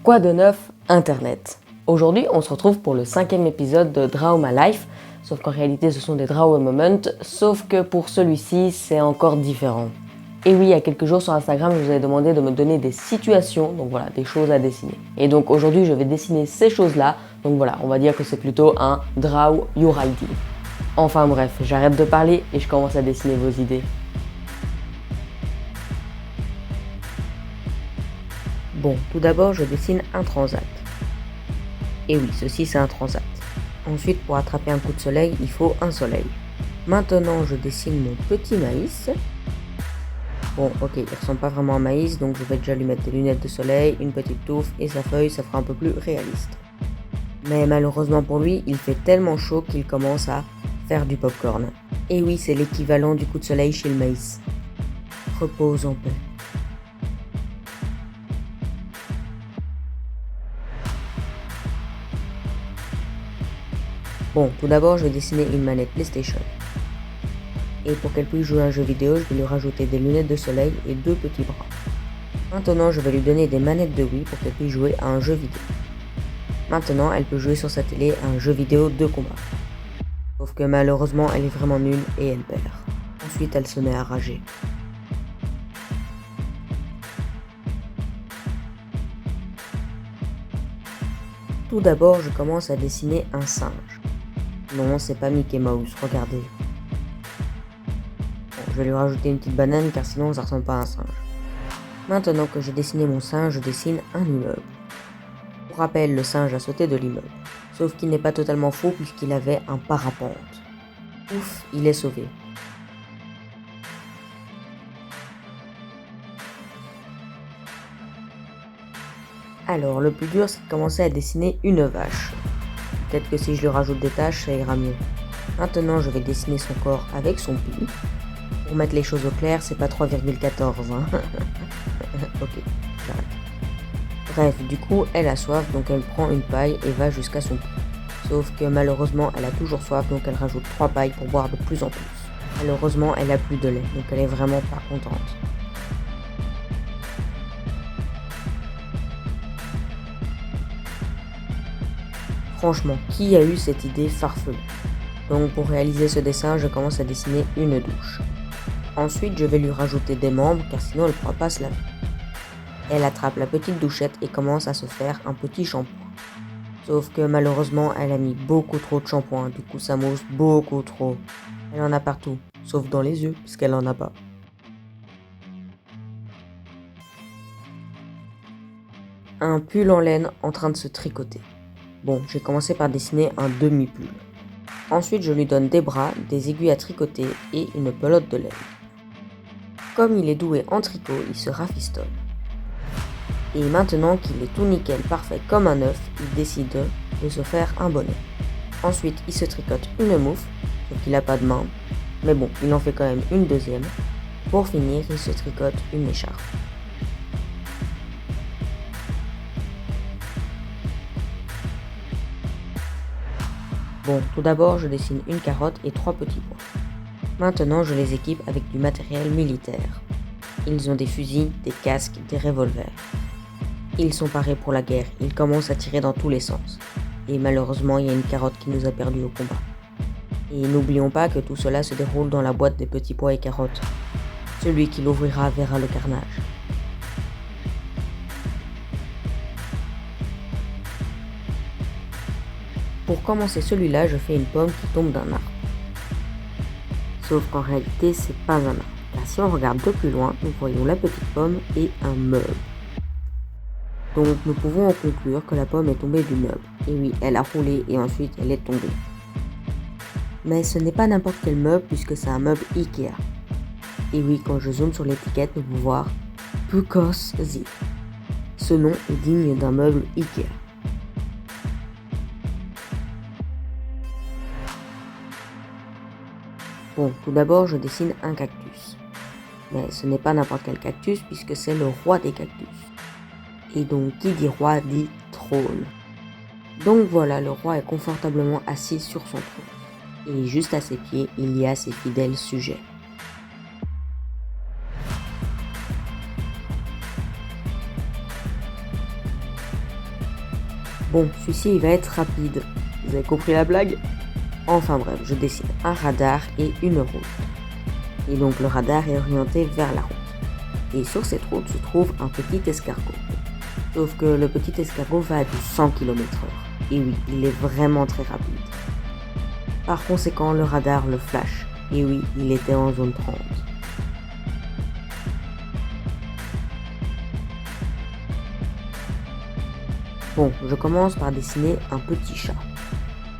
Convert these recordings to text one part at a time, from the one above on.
Quoi de neuf Internet? Aujourd'hui, on se retrouve pour le 5e épisode de Draw My Life, sauf qu'en réalité ce sont des Draw a Moment, sauf que pour celui-ci, c'est encore différent. Et oui, il y a quelques jours sur Instagram, je vous avais demandé de me donner des situations, donc voilà, des choses à dessiner. Et donc aujourd'hui, je vais dessiner ces choses-là, donc voilà, on va dire que c'est plutôt un Draw Your Idea. Enfin bref, j'arrête de parler et je commence à dessiner vos idées. Bon, tout d'abord, je dessine un transat. Et oui, ceci c'est un transat. Ensuite, pour attraper un coup de soleil, il faut un soleil. Maintenant, je dessine mon petit maïs. Bon, ok, il ressemble pas vraiment à un maïs, donc je vais déjà lui mettre des lunettes de soleil, une petite touffe et sa feuille, ça fera un peu plus réaliste. Mais malheureusement pour lui, il fait tellement chaud qu'il commence à faire du popcorn. Et oui, c'est l'équivalent du coup de soleil chez le maïs. Repose en paix. Bon, tout d'abord, je vais dessiner une manette PlayStation. Et pour qu'elle puisse jouer à un jeu vidéo, je vais lui rajouter des lunettes de soleil et deux petits bras. Maintenant, je vais lui donner des manettes de Wii pour qu'elle puisse jouer à un jeu vidéo. Maintenant, elle peut jouer sur sa télé à un jeu vidéo de combat. Sauf que malheureusement, elle est vraiment nulle et elle perd. Ensuite, elle se met à rager. Tout d'abord, je commence à dessiner un singe. Non, c'est pas Mickey Mouse, regardez. Bon, je vais lui rajouter une petite banane car sinon ça ressemble pas à un singe. Maintenant que j'ai dessiné mon singe, je dessine un immeuble. Pour rappel, le singe a sauté de l'immeuble. Sauf qu'il n'est pas totalement faux puisqu'il avait un parapente. Ouf, il est sauvé. Alors, le plus dur, c'est de commencer à dessiner une vache. Peut-être que si je lui rajoute des taches, ça ira mieux. Maintenant, je vais dessiner son corps avec son pli. Pour mettre les choses au clair, c'est pas 3,14. Hein. Ok, j'arrête. Bref, du coup, elle a soif, donc elle prend une paille et va jusqu'à son puits. Sauf que malheureusement, elle a toujours soif, donc elle rajoute 3 pailles pour boire de plus en plus. Malheureusement, elle a plus de lait, donc elle est vraiment pas contente. Franchement, qui a eu cette idée farfelue? Donc pour réaliser ce dessin, je commence à dessiner une douche. Ensuite, je vais lui rajouter des membres, car sinon elle ne pourra pas se laver. Elle attrape la petite douchette et commence à se faire un petit shampoing. Sauf que malheureusement, elle a mis beaucoup trop de shampoing, du coup ça mousse beaucoup trop. Elle en a partout, sauf dans les yeux, puisqu'elle en a pas. Un pull en laine en train de se tricoter. Bon, j'ai commencé par dessiner un demi-pull. Ensuite, je lui donne des bras, des aiguilles à tricoter et une pelote de laine. Comme il est doué en tricot, il se rafistole. Et maintenant qu'il est tout nickel, parfait comme un œuf, il décide de se faire un bonnet. Ensuite, il se tricote une mouffe, sauf qu'il n'a pas de main, mais bon, il en fait quand même une deuxième. Pour finir, il se tricote une écharpe. Bon, tout d'abord, je dessine une carotte et 3 petits pois. Maintenant, je les équipe avec du matériel militaire. Ils ont des fusils, des casques, des revolvers. Ils sont parés pour la guerre, ils commencent à tirer dans tous les sens. Et malheureusement, il y a une carotte qui nous a perdu au combat. Et n'oublions pas que tout cela se déroule dans la boîte des petits pois et carottes. Celui qui l'ouvrira verra le carnage. Pour commencer celui-là, je fais une pomme qui tombe d'un arbre. Sauf qu'en réalité, c'est pas un arbre. Car si on regarde de plus loin, nous voyons la petite pomme et un meuble. Donc nous pouvons en conclure que la pomme est tombée du meuble. Et oui, elle a roulé et ensuite elle est tombée. Mais ce n'est pas n'importe quel meuble puisque c'est un meuble Ikea. Et oui, quand je zoome sur l'étiquette, nous pouvons voir Pukkos-zi. Ce nom est digne d'un meuble Ikea. Bon, tout d'abord, je dessine un cactus. Mais ce n'est pas n'importe quel cactus puisque c'est le roi des cactus. Et donc, qui dit roi dit trône. Donc voilà, le roi est confortablement assis sur son trône. Et juste à ses pieds, il y a ses fidèles sujets. Bon, celui-ci il va être rapide. Vous avez compris la blague? Enfin bref, je dessine un radar et une route. Et donc le radar est orienté vers la route. Et sur cette route se trouve un petit escargot. Sauf que le petit escargot va à du 100 km/h. Et oui, il est vraiment très rapide. Par conséquent, le radar le flash. Et oui, il était en zone 30. Bon, je commence par dessiner un petit chat.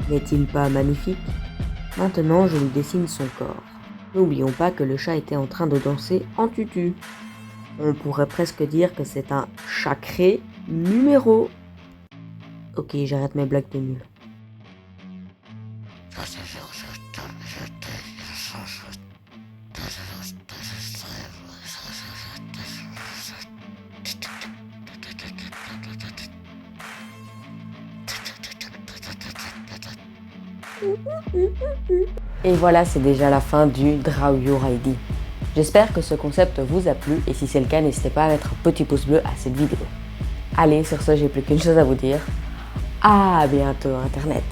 N'est-il pas magnifique? Maintenant, je lui dessine son corps. N'oublions pas que le chat était en train de danser en tutu. On pourrait presque dire que c'est un chacré numéro. Ok, j'arrête mes blagues de nul. Et voilà, c'est déjà la fin du Draw Your ID. J'espère que ce concept vous a plu et si c'est le cas, n'hésitez pas à mettre un petit pouce bleu à cette vidéo. Allez, sur ce, j'ai plus qu'une chose à vous dire. À bientôt Internet.